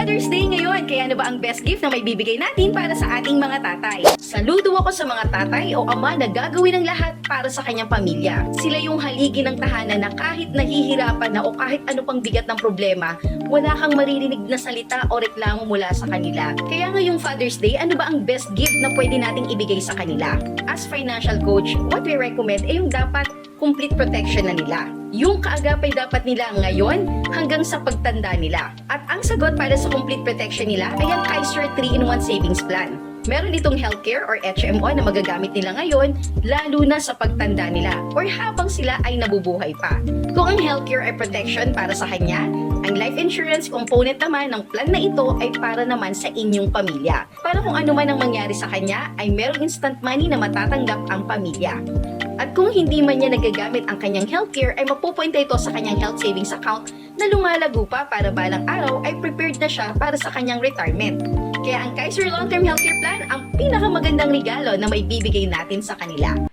Father's Day ngayon, kaya ano ba ang best gift na may bibigay natin para sa ating mga tatay? Saludo ako sa mga tatay o ama na gagawin ang lahat para sa kanyang pamilya. Sila yung haligi ng tahanan na kahit nahihirapan na o kahit ano pang bigat ng problema, wala kang maririnig na salita o reklamo mula sa kanila. Kaya ngayong Father's Day, ano ba ang best gift na pwede nating ibigay sa kanila? As financial coach, what we recommend ay yung dapat complete protection na nila. Yung kaagapay dapat nila ngayon hanggang sa pagtanda nila. At ang sagot para sa complete protection nila ay ang Kaiser 3-in-1 Savings Plan. Meron itong healthcare or HMO na magagamit nila ngayon lalo na sa pagtanda nila or habang sila ay nabubuhay pa. Kung ang healthcare ay protection para sa kanya, ang life insurance component naman ng plan na ito ay para naman sa inyong pamilya. Para kung ano man ang mangyari sa kanya ay merong instant money na matatanggap ang pamilya. At kung hindi man niya nagagamit ang kanyang healthcare ay mapupunta ito sa kanyang health savings account na lumalago pa para balang araw ay prepared na siya para sa kanyang retirement. Kaya ang Kaiser Long-Term Healthcare Plan ang pinakamagandang regalo na may bibigay natin sa kanila.